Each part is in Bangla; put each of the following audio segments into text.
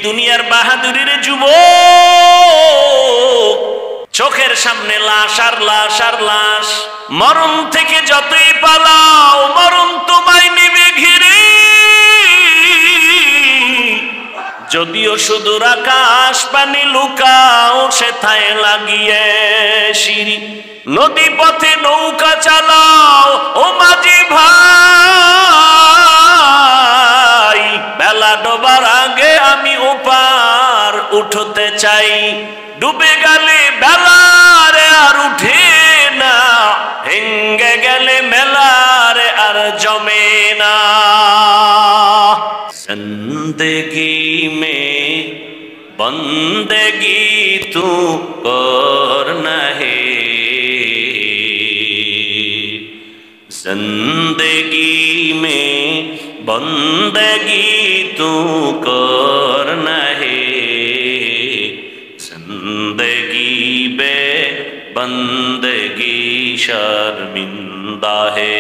দুনিয়ার বাহাদুরির যুবক, চোখের সামনে লাশ আর লাশ আর লাশ। মরণ থেকে যতই পালাও, মরণ তোমায় নেবে ঘিরে। যদিও সুদূর আকাশ পানি লুকাও, সেথায় লাগিয়ে সিঁড়ি। নদী পথে নৌকা চালাও ও মাঝি ভাই, বেলা ডোবার আগে আমি ওপার উঠতে চাই। ডুবে গেলে বেলারে আর উঠে না, ভেঙ্গে গেলে মেলারে আর জমে না। जिंदगी में बंदगी तू करना है, जिंदगी में बंदगी तू करना है, जिंदगी बे बंदगी शर्मिंदा है,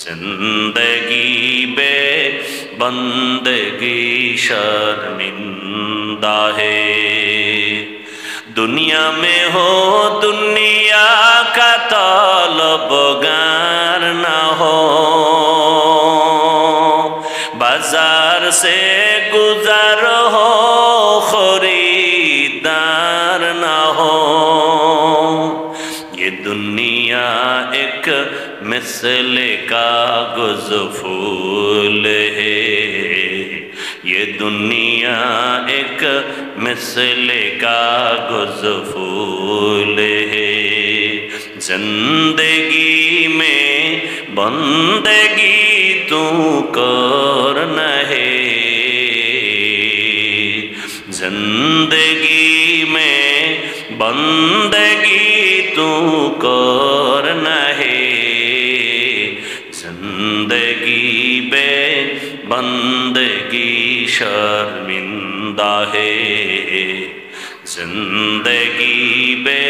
जिंदगी बे बंदगी शर्मिंदा है। दुनिया में हो दुनिया का तलबगार न हो, बाजार से गुजर हो खरीदार न हो। ये दुनिया एक मिसले कागज फूल है, ये दुनिया एक मिसले कागज फूल है। जिंदगी में बंदगी तू करना है, जिंदगी में बंदगी तू करना है, जिंदगी बे बंदगी शर्मिंदा है, जिंदगी बे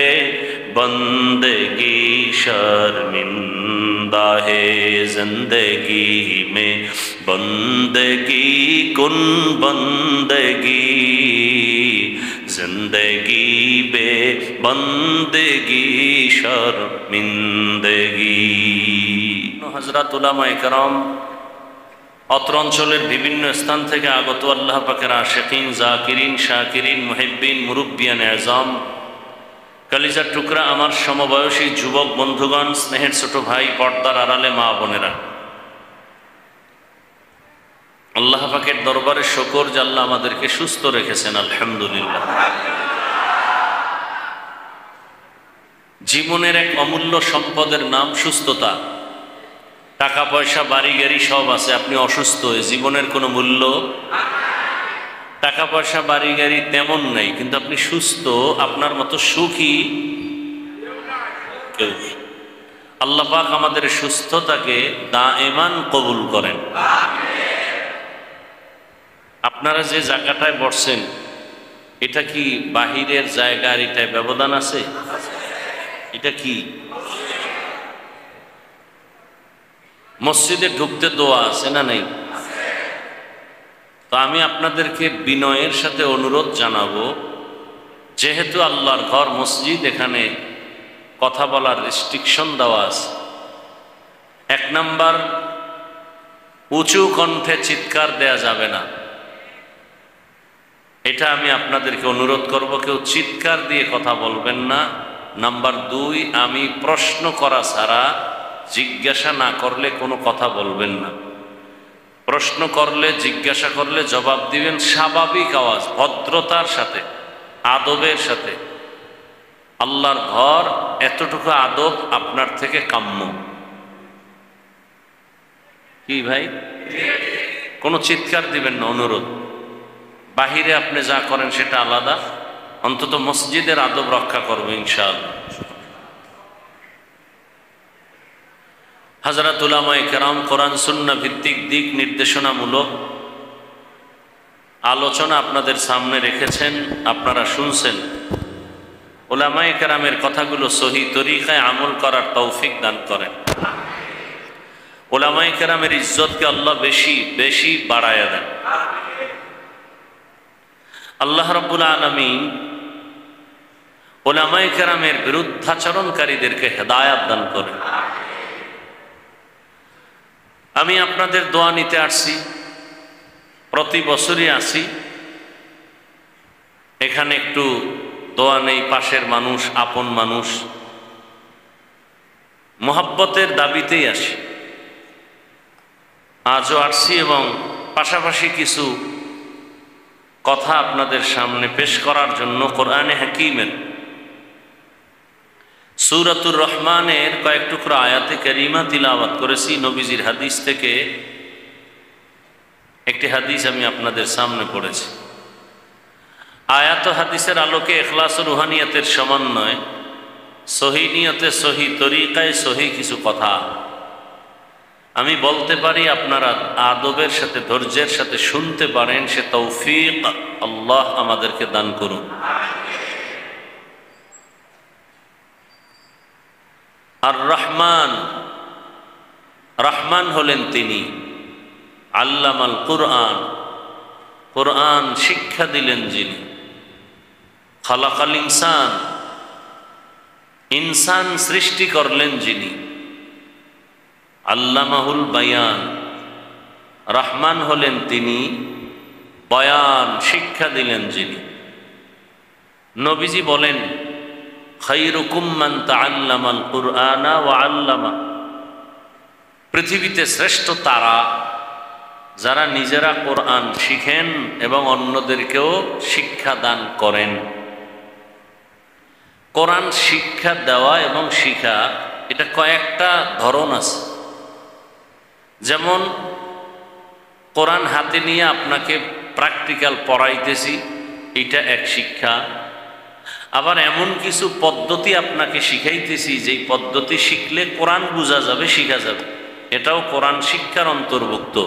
बंदगी शर्मिंदा है। जिंदगी में बंदगी कुन बंदगी, जिंदगी बे बंदगी शर्मिंदगी। हजरत उलामाए करम, অত্র অঞ্চলের বিভিন্ন স্থান থেকে আগত আল্লাহ পাকের আশিকিন, জাকিরিন, শাকিরিন, মুহিব্বিন, মুরব্বিয়ান আযম, কলিজার টুকরা আমার সমবয়সী যুবক বন্ধুগণ, স্নেহের ছোট ভাই, পর্দার আড়ালে মা বোনেরা, আল্লাহ পাকের দরবারে শুকর যে আল্লাহ আমাদেরকে সুস্থ রেখেছেন, আলহামদুলিল্লাহ। জীবনের এক অমূল্য সম্পদের নাম সুস্থতা। টাকা পয়সা বাড়ি গাড়ি সব আছে, আপনি অসুস্থ হয়ে জীবনের কোনো মূল্য। টাকা পয়সা বাড়ি গাড়ি তেমন নেই, কিন্তু আপনি সুস্থ, আপনার মতো সুখী কেউ নেই। আল্লাহ পাক আমাদের সুস্থতাকে দায়েমান কবুল করেন। আপনারা যে জায়গাটায় বসছেন, এটা কি বাহিরের জায়গা আর এটায় ব্যবধান আছে? এটা কি মসজিদে ঢুকতে দোয়া আছে না নেই? তো আমি আপনাদেরকে বিনয়ের সাথে অনুরোধ জানাবো, যেহেতু আল্লাহর ঘর মসজিদ, এখানে কথা বলার রেস্ট্রিকশন দেওয়া আছে। 1 নাম্বার, উঁচু কণ্ঠে চিৎকার দেয়া যাবে না, এটা আমি আপনাদেরকে অনুরোধ করব। কেউ চিৎকার দিয়ে কথা বলবেন না। নাম্বার 2, আমি প্রশ্ন করা ছাড়া, জিজ্ঞাসা না করলে কোনো কথা বলবেন না। প্রশ্ন করলে, জিজ্ঞাসা করলে জবাব দিবেন স্বাভাবিক আওয়াজ, ভদ্রতার সাথে, আদবের সাথে। আল্লাহর ঘর, এতটুকু আদব আপনার থেকে কাম্য। কি ভাই? কোনো চিৎকার দিবেন না, অনুরোধ। বাহিরে আপনি যা করেন সেটা আলাদা, অন্তত মসজিদের আদব রক্ষা করবে ইনশাআল্লাহ। হযরত উলামায়ে কেরাম কোরআন সুন্নাহ ভিত্তিক দিক নির্দেশনামূলক আলোচনা আপনাদের সামনে রেখেছেন, আপনারা শুনছেন। উলামায়ে কেরামের কথাগুলো সহি তরিকায় আমল করার তৌফিক দান করেন। উলামায়ে কেরামের ইজ্জতকে আল্লাহ বেশি বেশি বাড়ায়া দেন। আল্লাহ রাব্বুল আলামিন উলামায়ে কেরামের বিরুদ্ধাচরণকারীদেরকে হেদায়াত দান করেন। আমি আপনাদের দোয়া নিতে আসছি, প্রতি বছরই আসি, এখানে একটু দোয়া নেই, পাশের মানুষ, আপন মানুষ, মোহাব্বতের দাবিতেই আসি। আজও আসছি এবং পাশাপাশি কিছু কথা আপনাদের সামনে পেশ করার জন্য কোরআনে হাকিমের সূরাতুর রহমানের কয়েক টুকরো আয়াতে কারিমা তিলাওয়াত করেছি। নবীজির হাদিস থেকে একটি হাদিস আমি আপনাদের সামনে পড়েছি। আয়াত হাদিসের আলোকে ইখলাস ও রুহানিয়াতের সমন্বয়, সহি নিয়তে, সহি তরিকায়, সহি কিছু কথা আমি বলতে পারি, আপনারা আদবের সাথে, ধৈর্যের সাথে শুনতে পারেন, সে তৌফিক আল্লাহ আমাদেরকে দান করুন। আর রহমান, রহমান হলেন তিনি, আল্লামাল কুরআন, কুরআন শিক্ষা দিলেন যিনি, খালাকাল ইনসান, ইনসান সৃষ্টি করলেন যিনি, আল্লামাহুল বায়ান, রহমান হলেন তিনি, বয়ান শিক্ষা দিলেন যিনি। নবীজি বলেন, খায়রুকুম মান তাআল্লামাল কুরআনা ওয়া আল্লামা, পৃথিবীতে শ্রেষ্ঠ তারা যারা নিজেরা কোরআন শিখেন এবং অন্যদেরকেও শিক্ষা দান করেন। কোরআন শিক্ষা দেওয়া এবং শিখা, এটা কয়েকটা ধরন আছে। যেমন কোরআন হাতে নিয়ে আপনাকে প্র্যাকটিক্যাল পড়াইতেছি, এটা এক শিক্ষা। আবার এমন কিছু পদ্ধতি আপনাকে শিখাইতেছি, যেই পদ্ধতি শিখলে কোরআন বোঝা যাবে, শিখা যাবে, এটাও কোরআন শিক্ষার অন্তর্ভুক্ত।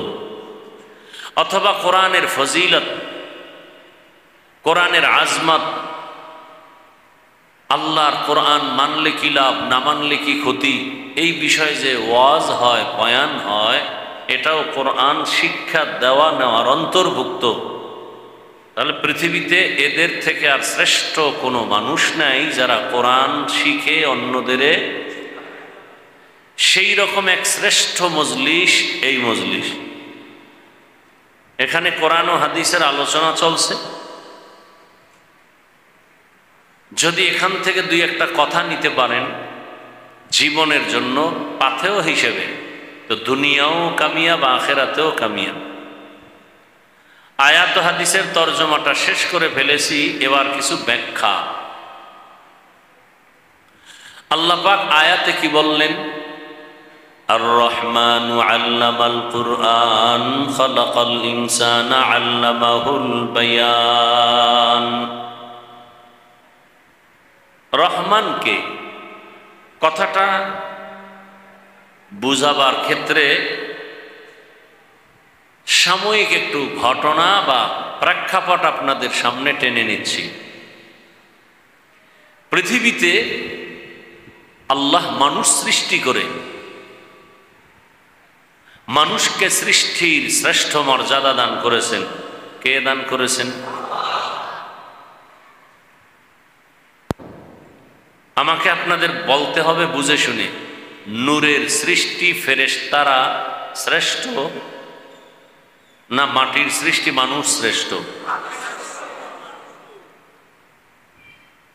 অথবা কোরআনের ফজিলত, কোরআনের আজমত, আল্লাহর কোরআন মানলে কি লাভ, না মানলে কি ক্ষতি, এই বিষয়ে যে ওয়াজ হয়, বয়ান হয়, এটাও কোরআন শিক্ষা দেওয়া নেওয়ার অন্তর্ভুক্ত। তাহলে পৃথিবীতে এদের থেকে আর শ্রেষ্ঠ কোনো মানুষ নাই যারা কোরআন শিখে অন্যদের। সেই রকম এক শ্রেষ্ঠ মজলিস এই মজলিস। এখানে কোরআন ও হাদিসের আলোচনা চলছে। যদি এখান থেকে দুই একটা কথা নিতে পারেন জীবনের জন্য পাথেয় হিসেবে, তো দুনিয়াও কামিয়াব, আখিরাতেও কামিয়াব। আয়াত হাদিসের তরজমাটা শেষ করে ফেলেছি, এবার কিছু ব্যাখ্যা। আল্লাহ পাক আয়াতে কি বললেন? আর রহমানু আল্লামাল কুরআন খালাকাল ইনসানা আল্লামাহুল বায়ান। রহমানকে, কথাটা বুঝাবার ক্ষেত্রে সাময়িক একটু ঘটনা বা প্রেক্ষাপট আপনাদের সামনে টেনে নিচ্ছি। পৃথিবীতে আল্লাহ মানুষ সৃষ্টি করে মানুষকে সৃষ্টির শ্রেষ্ঠ মর্যাদা দান করেছেন। কে দান করেছেন? আমাকে আপনাদের বলতে হবে বুঝে শুনে, নূরের সৃষ্টি ফেরেশতারা শ্রেষ্ঠ না মাটির সৃষ্টি মানুষ শ্রেষ্ঠ?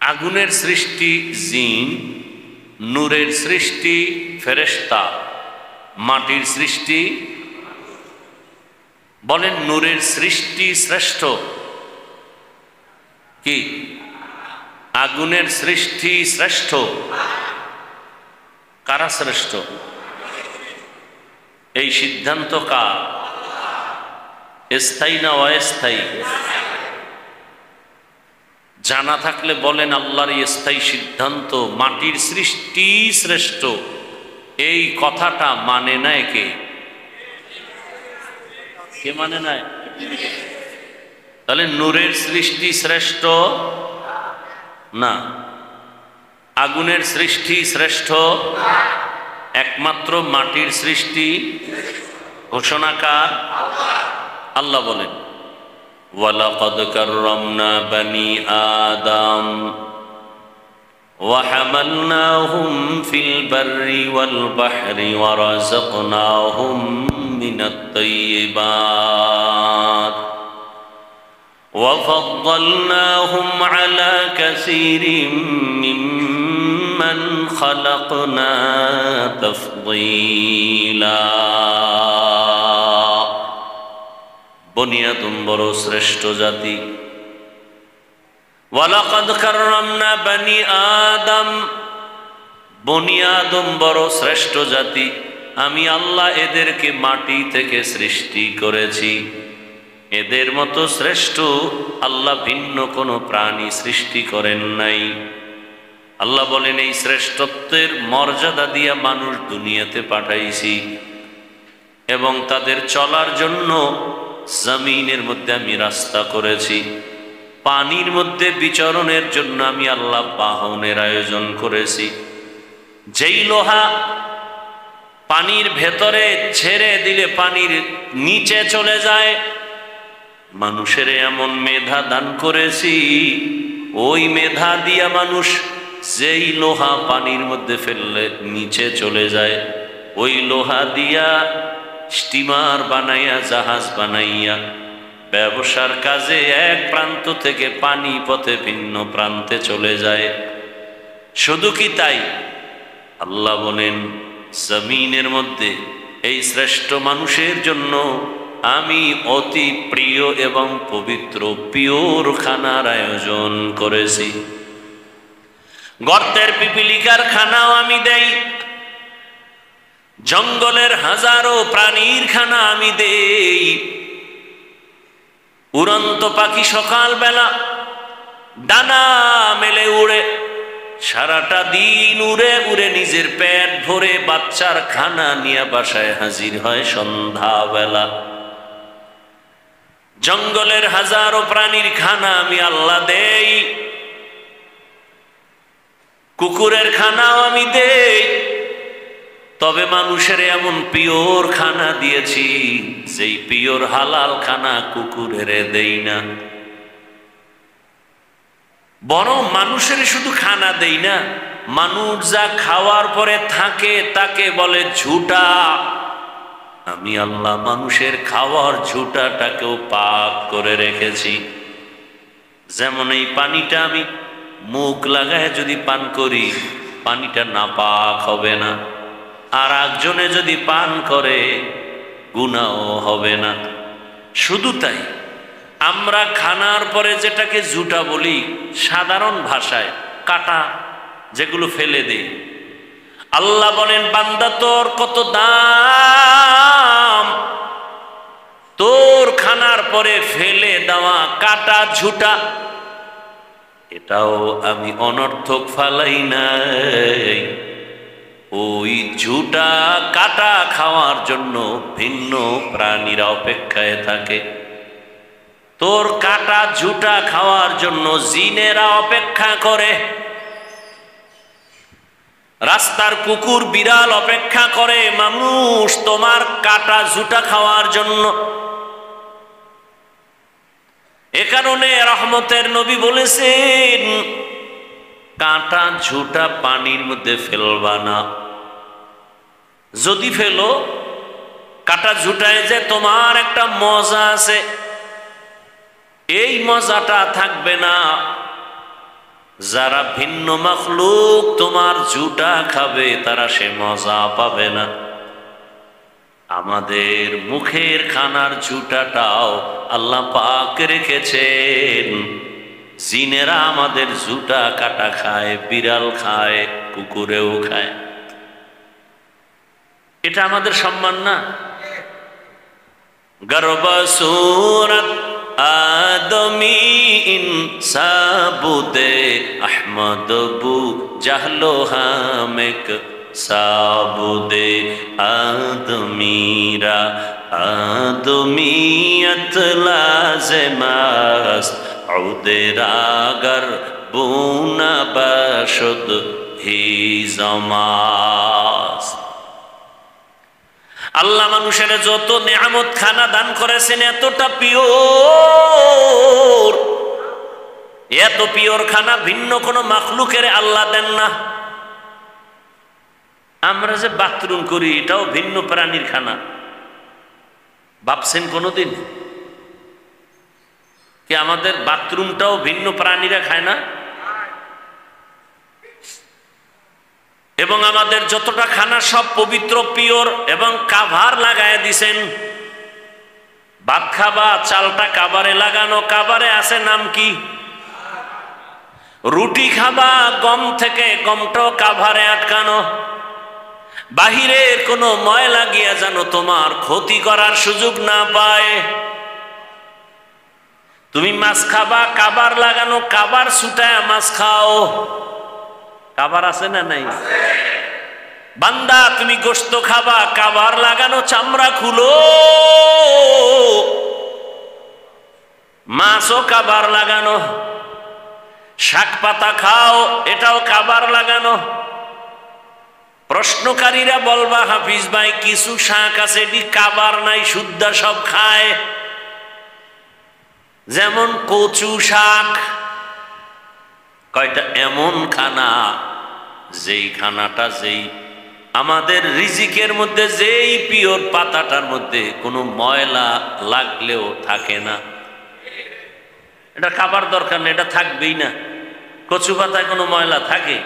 আগুনের সৃষ্টি জিন, নূরের সৃষ্টি ফেরেশতা, মাটির সৃষ্টি। বলেন নূরের সৃষ্টি শ্রেষ্ঠ কি আগুনের সৃষ্টি শ্রেষ্ঠ? কারা শ্রেষ্ঠ? এই সিদ্ধান্ত কার? স্থায়ী না অস্থায়ী? জানা থাকলে বলেন আল্লাহর স্থায়ী সিদ্ধান্ত মাটির সৃষ্টি শ্রেষ্ঠ। এই কথাটা মানে নাই কে? কে মানে নাই? তাহলে নূরের সৃষ্টি শ্রেষ্ঠ না, আগুনের সৃষ্টি শ্রেষ্ঠ, একমাত্র মাটির সৃষ্টি। ঘোষণাকার আল্লাহ বলেন। ওয়ালাকাদ কাররামনা বনি আদম وحملناهم في البر والبحر ورزقناهم من الطيبات وفضلناهم على كثير ممن خلقنا تفضيلا বনি আদম বড় শ্রেষ্ঠ জাতি। ওয়ালাকাদ কাররামনা বনি আদম, বনি আদম বড় শ্রেষ্ঠ জাতি। আমি আল্লাহ এদেরকে মাটি থেকে সৃষ্টি করেছি। এদের মতো শ্রেষ্ঠ আল্লাহ ভিন্ন কোনো প্রাণী সৃষ্টি করেন নাই। আল্লাহ বলেন এই শ্রেষ্ঠত্বের মর্যাদা দিয়া মানুষ দুনিয়াতে পাঠাইছি এবং তাদের চলার জন্য জমিনের মধ্যে আমি রাস্তা করেছি। পানির মধ্যে বিচরণের জন্য আমি আল্লাহ বাহনের আয়োজন করেছি। যেই লোহা পানির ভেতরে ছেড়ে দিলে পানির নিচে চলে যায়, মানুষের এমন মেধা দান করেছি, ওই মেধা দিয়া মানুষ যেই লোহা পানির মধ্যে ফেললে নিচে চলে যায়, ওই লোহা দিয়া স্টিমার বানাইয়া, জাহাজ বানাইয়া ব্যবসার কাজে এক প্রান্ত থেকে পানি পথে ভিন্ন প্রান্তে চলে যায়। শুধু কি তাই, আল্লাহ বলেন জমিনের মধ্যে এই শ্রেষ্ঠ মানুষের জন্য আমি অতি প্রিয় এবং পবিত্র পিওর খানার আয়োজন করেছি। গর্তের পিপিলিকার খানাও আমি দেই, জঙ্গলের হাজারো প্রাণীর খানা আমি দেই। উড়ন্ত পাখি সকালবেলা ডানা মেলে উড়ে, সারাটা দিন উড়ে উড়ে নিজের পেট ভরে বাচ্চার খানা নিয়ে বাসায় হাজির হয় সন্ধ্যাবেলা। জঙ্গলের হাজারো প্রাণীর খানা আমি আল্লাহ দেই, কুকুরের খানাও আমি দেই। তবে মানুষের এমন পিওর খানা দিয়েছি, যেই পিওর হালাল খানা কুকুরের দেই না। বরং মানুষের শুধু খানা দেই না, মানুষ যা খাওয়ার পরে থাকে তাকে বলে ঝুটা। আমি আল্লাহ মানুষের খাওয়ার ঝুটাটাকেও পাক করে রেখেছি। যেমন এই পানিটা আমি মুখ লাগায় যদি পান করি, পানিটা নাপাক হবে না, আর একজনে যদি পান করে গুনাহও হবে না। শুধু তাই, আমরা খানার পরে যেটাকে জুটা বলি, সাধারণ ভাষায় কাটা যেগুলো ফেলে দেই, আল্লাহ বলেন বান্দা তোর কত দাম, তোর খানার পরে ফেলে দেওয়া কাটা ঝুটা এটাও আমি অনর্থক ফালাই নাই। ওই ঝুটা কাটা খাওয়ার জন্য ভিন্ন প্রাণীরা অপেক্ষায় থাকে। তোর কাটা ঝুটা খাওয়ার জন্য জিনেরা অপেক্ষা করে, রাস্তার কুকুর বিড়াল অপেক্ষা করে, মানুষ তোমার কাটা ঝুটা খাওয়ার জন্য। এ কারণে রহমতের নবী বলেছেন কাটা ঝুটা পানির মধ্যে ফেলবা না। যদি ফেলো, কাটা ঝুটায় যে তোমার একটা মজা আছে, এই মজাটা থাকবে না। যারা ভিন্ন মাখলুক তোমার ঝুটা খাবে, তারা সে মজা পাবে না। আমাদের মুখের খানার ঝুটাটাও আল্লাহ পাক রেখেছেন। জিনেরা আমাদের ঝুটা কাটা খায়, বিড়াল খায়, কুকুরেও খায়। এটা আমাদের সম্মান না? গর্ব সুরত আদমি ইনসাবুদে আহমদ বু জাহলো হামেক সাবুদে আদমিরা আদমিয়ত লাজমাস উদেরাগর বুনা বশুদ হি জমাস। আল্লাহ মানুষের যত নেয়ামত খানা দান করেছেন এতটা পিওর, এত পিওর খানা ভিন্ন কোনো মাখলুকের আল্লাহ দেন না। আমরা যে বাথরুম করি এটাও ভিন্ন প্রাণীর খানা, ভাবছেন কোনোদিন? কি আমাদের বাথরুমটাও ভিন্ন প্রাণীরা খায় না? এবং আমাদের যতটা খানা সব পবিত্র পিওর, এবং কাভার লাগায় দিছেন। ভাত খাবা, চালটা কাভারে লাগানো, কাভারে আছে নাম কি? রুটি খাবা গম থেকে, গমটাও কাভারে আটকানো। বাহিরের কোনো ময়লা গিয়া যেন তোমার ক্ষতি করার সুযোগ না পায়। তুমি মাছ খাবা, কাভার লাগানো, কাভার ছুটায় মাছ খাও। কাভার আছে না নাই? বান্দা তুমি গোশত খাবা, কাভার লাগানো, চামড়া খুলো। মাছও কাভার লাগানো। শাক পাতা খাও, এটাও কাভার লাগানো। প্রশ্নকারীরা বলবা হাফিজ ভাই কিছু শাক আছে এটি কাভার নাই, শুদ্ধ সব খায়। যেমন কচু শাক, কয়টা এমন খানা, যেই খানাটা যেই আমাদের রিজিকের মধ্যে, যেই পিওর পাতাটার মধ্যে কোনো ময়লা লাগলেও থাকে না। এটা খাবার দরকার নেই, এটা থাকবেই না। কচু পাতায় কোনো ময়লা থাকে?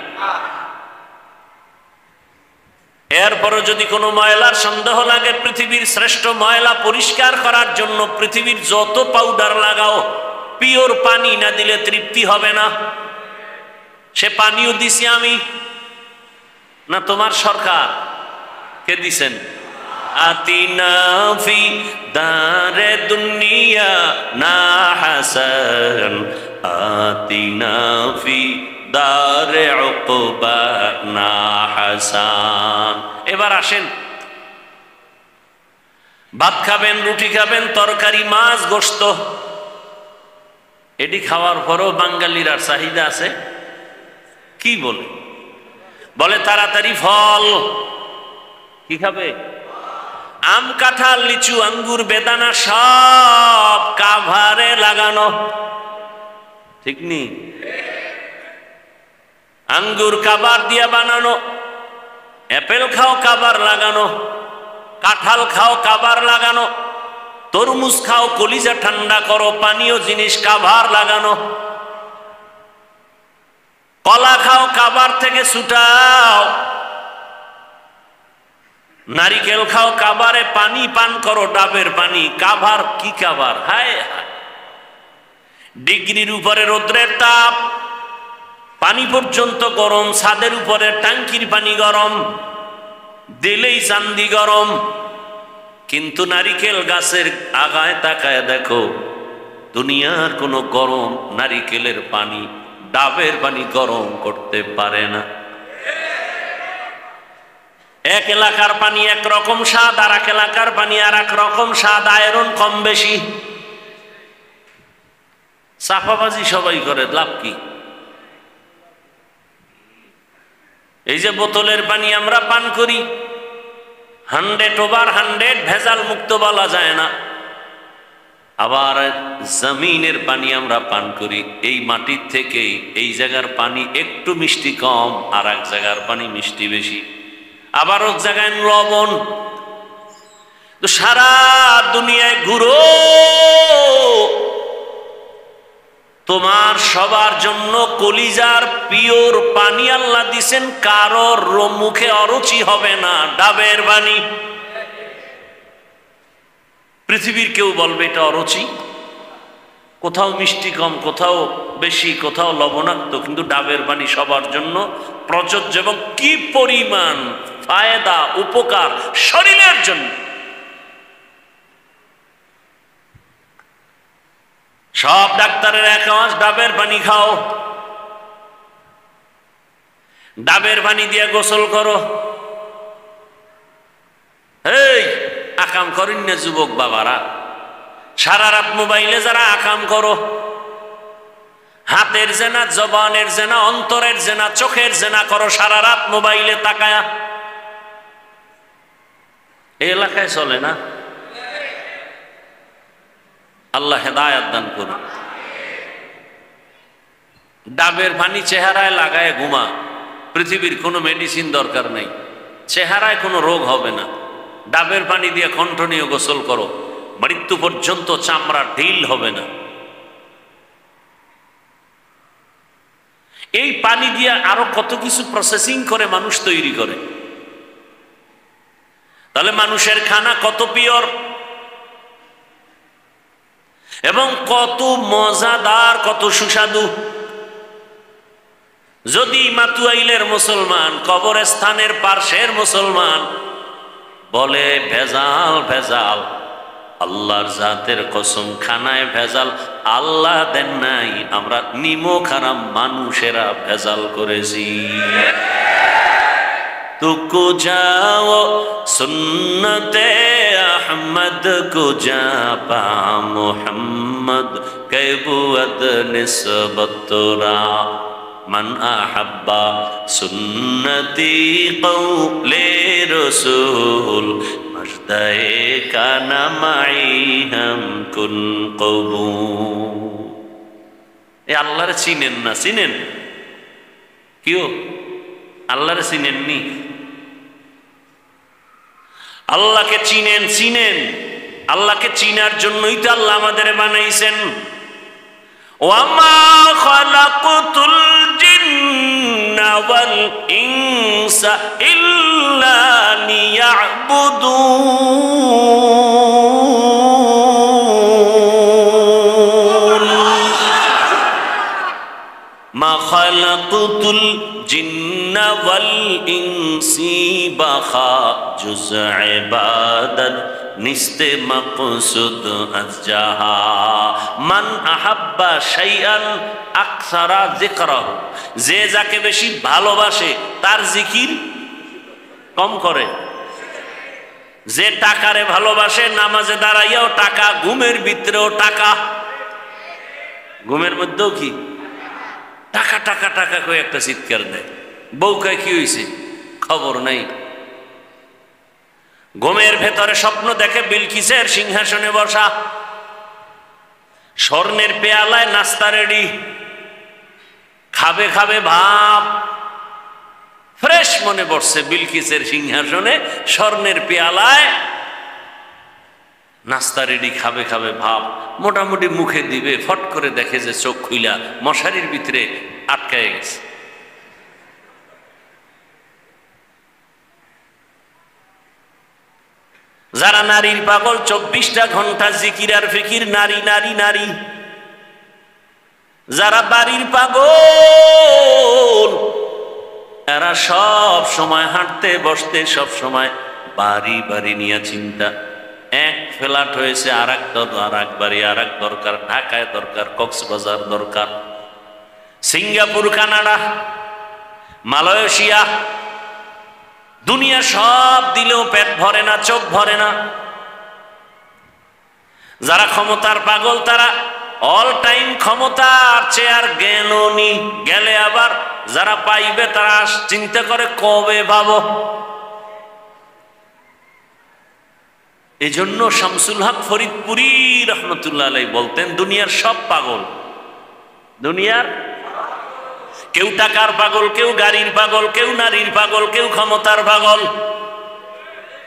এরপরও যদি কোনো ময়লার সন্দেহ লাগে, পৃথিবীর শ্রেষ্ঠ ময়লা পরিষ্কার করার জন্য পৃথিবীর যত পাউডার লাগাও, পিওর পানি না দিলে তৃপ্তি হবে না। সে পানিও দিছি আমি না তোমার সরকার? কে দিছেন? আতিনা ফি দারে দুনিয়া না হাসান, আতিনা ফি দারে উকবা না হাসান। এবার আসেন, ভাত খাবেন, রুটি খাবেন, তরকারি, মাছ, গোশত, এটি খাওয়ার পরও বাঙালির আর চাহিদা আছে? কি বলে? বলে তাড়াতাড়ি ফল। কি খাবে? আম, কাঁঠাল, লিচু, আঙ্গুর, বেদানা সব কাভারে লাগানো, ঠিক নি? আঙ্গুর কাভার দিয়া বানানো, অ্যাপেল খাও কাভার লাগানো, কাঁঠাল খাও কাভার লাগানো, তরমুজ খাও কলিজা ঠান্ডা করো, পানীয় জিনিস কাভার লাগানো, কলা খাও কাভার থেকে ছুটাও, নারিকেল খাও কাভারে, পানি পান করো ডাবের পানি, কাভার। কি কাভার? হায় হায়, ডিগ্রির উপরে রৌদ্রের তাপ, পানি পর্যন্ত গরম, ছাদের উপরে ট্যাঙ্কির পানি গরম, দিলেই চান্দি গরম। কিন্তু নারিকেল গাছের আগায় তাকায় দেখো, দুনিয়ার কোনো গরম নারিকেলের পানি, ডাবের পানি গরম করতে পারে না। এক এলাকার পানি একরকম স্বাদ, আর এক এলাকার পানি আর এক রকম স্বাদ, আয়রন কম বেশি। চাপাবাজি সবাই করে, লাভ কি? এই যে বোতলের পানি আমরা পান করি, 100/100 ভেজাল মুক্ত বলা যায় না। আবার জমিনের পানি আমরা পান করি, এই মাটির থেকে এই জায়গার পানি একটু মিষ্টি কম, আর এক জায়গার পানি মিষ্টি বেশি, আবার এক জায়গায় লবণ। তো সারা দুনিয়ায় ঘুরো, তোমার সবার জন্য কলিজার পিওর পানি আল্লাহ দিছেন, কারোর মুখে অরুচি হবে না ডাবের পানি। পৃথিবীর কেউ বলবে এটা অরুচি, কোথাও মিষ্টি কম, কোথাও বেশি, কোথাও লবণাক্ত, কিন্তু ডাবের পানি সবার জন্য প্রযোজ্য। এবং কি পরিমাণ ফায়দা, উপকার শরীরের জন্য। সব ডাক্তারের এক আওয়াজ, ডাবের পানি খাও, ডাবের পানি দিয়ে গোসল করো। এই আকাম করেন না যুবক বাবারা, সারা রাত মোবাইলে যারা আকাম করো, হাতের জেনা, জবানের জেনা, অন্তরের জেনা, চোখের জেনা করো সারা রাত মোবাইলে তাকায়া। এই এলাকায় চলে না। আল্লাহ হেদায়াত দান করুন। ডাবের পানি চেহারায় লাগায় ঘুমা, পৃথিবীর কোনো মেডিসিন দরকার নেই, চেহারায় কোনো রোগ হবে না। ডাবের পানি দিয়ে কণ্ঠ নিয়ে গোসল করো, মৃত্যু পর্যন্ত চামড়া ঢিল হবে না। এই পানি দিয়ে আরো কত কিছু প্রসেসিং করে মানুষ তৈরি করে। তাহলে মানুষের খানা কত পিওর এবং কত মজাদার, কত সুস্বাদু। যদি মাতুয়াইলের মুসলমান, কবরস্থানের পার্শ্বের মুসলমান বলে ভেজাল ভেজাল, আল্লাহর জাতের কসম খানায় ভেজাল আল্লাহ দেন নাই, আমরা নিমক হারাম মানুষেরা ভেজাল করেছি। তুকু যাও সুন্নতে আহমদ কো যা পা মুহাম্মদ কেবুয়দ নিসবতরা মান আহাব্বা সুন্নতি কওলে রসূল মজদায়ে কানা মাই হাম কুন কবু। এ আল্লাহরে চিনেন না? চিনেন? কিও আল্লাহরে চিনেননি? আল্লাহকে চিনেন? চিনেন? আল্লাহকে চিনার জন্যই তো আল্লাহ আমাদের বানাইছেন। ওয়ামা খালাকুতুল জিন্না ওয়াল ইনসা ইল্লা লিয়াবুদুন। মা খালাকুতুল জিন্না ওয়াল ইনসি বাখা জুজ ইবাদত নিস্তে মাকসুদ আজজাহা মান আহাব্বা শাইআন আকসারা যিকরাহু। যে যাকে বেশি ভালোবাসে তার জিকির কম করে। যে টাকারে ভালোবাসে নামাজে দাঁড়াইয়াও টাকা, ঘুমের ভিতরেও টাকা, ঘুমের মধ্যেও কি টাকা টাকা টাকা করে একটা চিৎকার দেয়। বউ কয় কি হয়েছে, খবর নাই। ঘুমের ভেতরে স্বপ্ন দেখে বিলকিসের সিংহাসনে বসা, স্বর্ণের পেয়ালায় নাস্তা রেডি, খাবে খাবে ভাব, ফ্রেশ মনে পড়ছে বিলকিসের সিংহাসনে স্বর্ণের পেয়ালায় নাস্তা রেডি, খাবে খাবে ভাব, মোটামুটি মুখে দিবে, ফট করে দেখে যে চোখ খুইলা মশারির ভিতরে আটকায় গেছে। যারা নারীর পাগল, 24টা ঘন্টা জিকির আর ফিকির, নারী নারী নারী। যারা বাড়ির পাগল, এরা সব সময় হাঁটতে বসতে সব সময় বাড়ি বাড়ি নিয়ে চিন্তা। এক ফ্ল্যাট হয়েছে আর এক বাড়ি, আর এক দরকার, ঢাকায় দরকার, কক্সবাজার দরকার, সিঙ্গাপুর, কানাডা, মালয়েশিয়া, দুনিয়া সব দিলেও পেট ভরে না, চোখ ভরে না। যারা ক্ষমতার পাগল তারা অল টাইম ক্ষমতার চেয়ার গেলনি, গেলে আবার যারা পাইবে তারা চিন্তা করে কবে পাবো। এই জন্য শামসুল হক ফরিদপুরি রহমতুল্লাহ আলাইহি বলতেন, দুনিয়ার সব পাগল, দুনিয়ার কেউ টাকার পাগল, কেউ গাড়ির পাগল, কেউ নারীর পাগল, কেউ ক্ষমতার পাগল,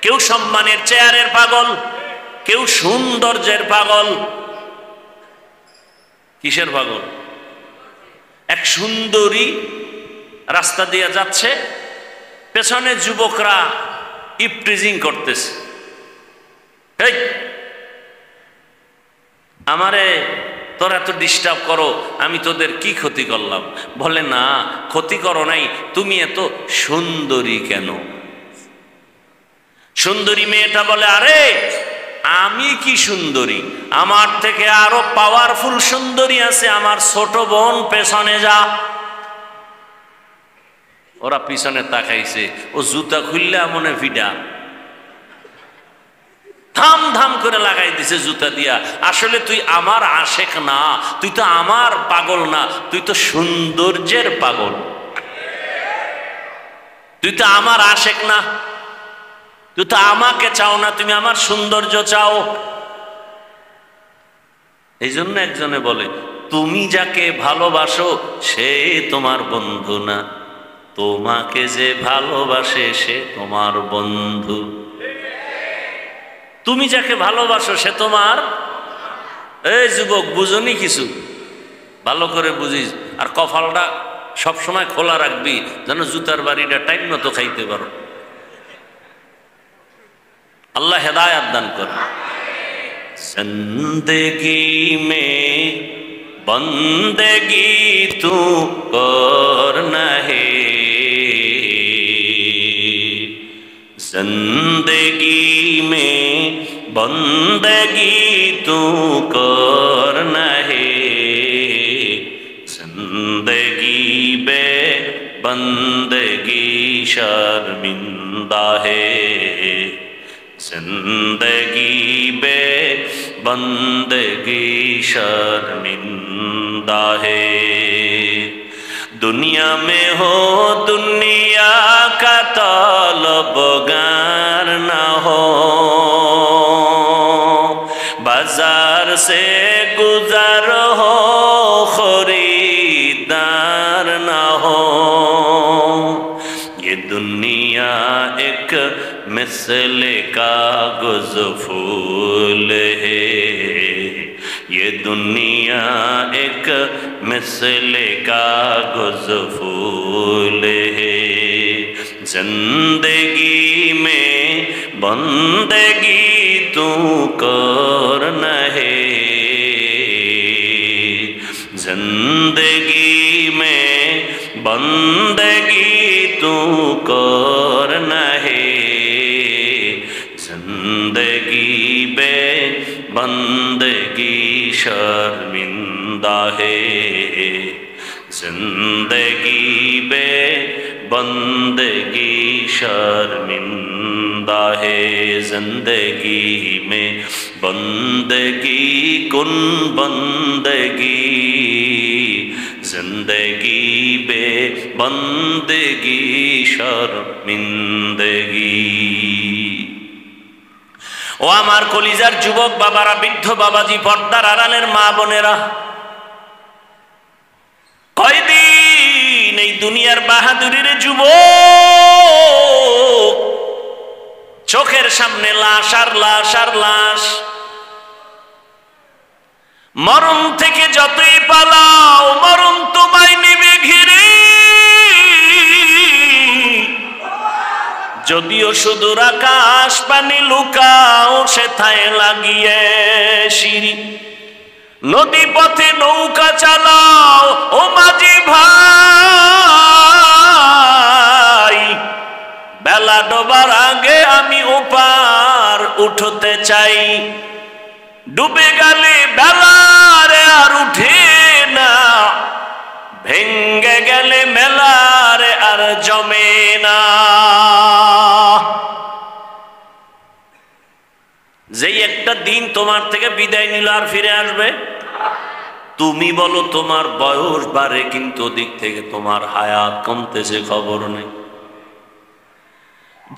কেউ সম্মানের চেয়ারের পাগল, কেউ সৌন্দর্যের পাগল। কিসের পাগল? এক সুন্দরী রাস্তা দিয়ে যাচ্ছে, পেছনে যুবকরা ইপটিজিং করতেছে, এই আমারে তোরা এত ডিস্টার্ব করো, আমি তোদের কি ক্ষতি করলাম? বলে না, ক্ষতি করো নাই, তুমি এত সুন্দরী কেন? সুন্দরী মেয়েটা বলে, আরে আমি কি সুন্দরী, আমার থেকে আরো পাওয়ারফুল সুন্দরী আছে, আমার ছোট বোন পেছনে যা। ওরা পিছনে তাকাইছে, ও জুতা খুললে মনে ভিডা, ধাম ধাম করে লাগাই দিছে জুতা দিয়া। আসলে তুই আমার আশেক না, তুই তো আমার পাগল না, তুই তো সৌন্দর্যের পাগল, তুই তো আমার আশেক না। তুই তো আমাকে চাও না, তুমি আমার সৌন্দর্য চাও। এই জন্য একজনে বলে, তুমি যাকে ভালোবাসো সে তোমার বন্ধু না, তোমাকে যে ভালোবাসে সে তোমার বন্ধু। তুমি যাকে ভালোবাসো সে তোমার, এই যুবক বুঝনি কিছু, ভালো করে বুঝিস। আর কপালটা সবসময় খোলা রাখবি যেন জুতার বাড়িটা টাইম মতো খাইতে পারো। আল্লাহ হেদায়াত দান করে। জিন্দেগি মে বন্দেগি তু করনা হে, जिंदगी में बंदगी तू करना है, जिंदगी बे बंदगी शर्मिंदा है, जिंदगी बे बंदगी शर्मिंदा है। दुनिया में हो दुनिया का तलबगार न हो, बाजार से गुजर हो खरीदार न हो। ये दुनिया एक मिसले कागज फूल है, ये दुनिया एक मिसले कागज फूल है, जिंदगी में बंदगी तू करना है, जिंदगी में बंदगी तू करना है, जिंदगी बे बंदगी शर्मिंदा है, जिंदगी बे बंदगी शर्मिंदा है। जिंदगी में बंदगी कुन बंदगी, जिंदगी बे बंदगी शर्मिंदगी। ও আমার কলিজার যুবক বাবারা, বৃদ্ধ বাবাজি, পর্দার আড়ালের মা বোনেরা, কয়দিন এই দুনিয়ার বাহাদুরির যুবক, চোখের সামনে লাশ আর লাশ আর লাশ। মরণ থেকে যতই পালাও মরণ তোমায় নিবে ঘিরে, যদিও সুদূর আকাশ পানি লুকাও সেথায় লাগিয়ে সিঁড়ি। নদী পথে নৌকা চালাও ও মাঝি ভাই, বেলা ডোবার আগে আমি ওপার উঠতে চাই। ডুবে গেলে বেলারে আর উঠে না, ভেঙ্গে গেলে মেলারে আর জমে না। যেই একটা দিন তোমার থেকে বিদায় নিল আর ফিরে আসবে? তুমি বলো তোমার বয়স বাড়ে কিন্তু দিক থেকে তোমার হায়াত কমতেছে, খবর নেই।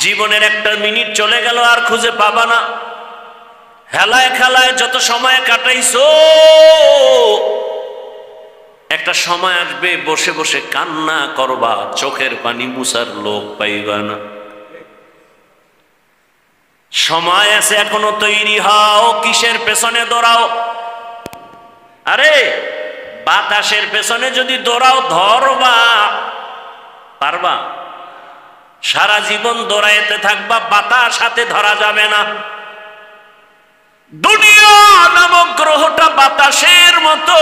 জীবনের একটা মিনিট চলে গেল আর খুঁজে পাবা না। হেলায় খেলায় যত সময় কাটাইছো, একটা সময় আসবে বসে বসে কান্না করবা, চোখের পানি মুছার লোক পাইবা না। সময় আছে এখনো, তৈরি হও। কিসের পেছনে দৌড়াও? আরে বাতাসের পেছনে যদি দৌড়াও ধরবা পারবা? সারা জীবন দৌড়াইতে থাকবা, বাতাস হাতে ধরা যাবে না। দুনিয়া নামক গ্রহটা বাতাসের মতো,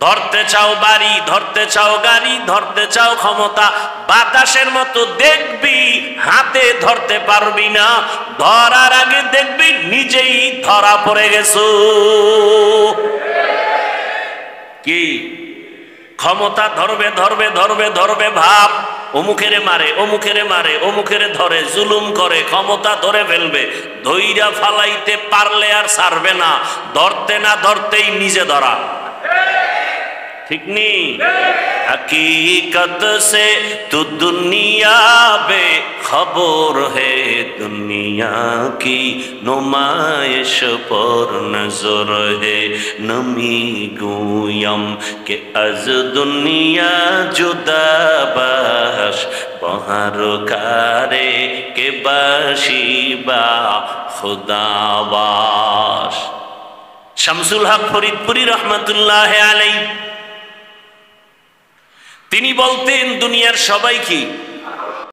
ধরতে চাও বাড়ি, ধরতে চাও গাড়ি, ধরতে চাও ক্ষমতা, বাতাসের মতো দেখবি, হাতে ধরতে পারবি না। ধরার আগে দেখবি নিজেই ধরা পড়ে গেছো। কি ক্ষমতা ধরবে ধরবে ধরবে ধরবে ভাব, অমুখেরে মারে অমুখেরে মারে অমুখেরে ধরে, জুলুম করে, ক্ষমতা ধরে ফেলবে। ধইরা ফালাইতে পারলে আর ছাড়বে না, ধরতে না ধরতেই নিজে ধরা। ठीक नहीं? हकीकत से तो दुनिया बेखबर है, दुनिया की नुमाइश पर नजर है। नमी गोयम के अज दुनिया जुदा बाश, बहर कारे के बाशिबा खुदाबाश। শামসুল হক ফরিদপুরি রহমতুল্লাহ আলাইহি তিনি বলতেন দুনিয়ার সবাই কি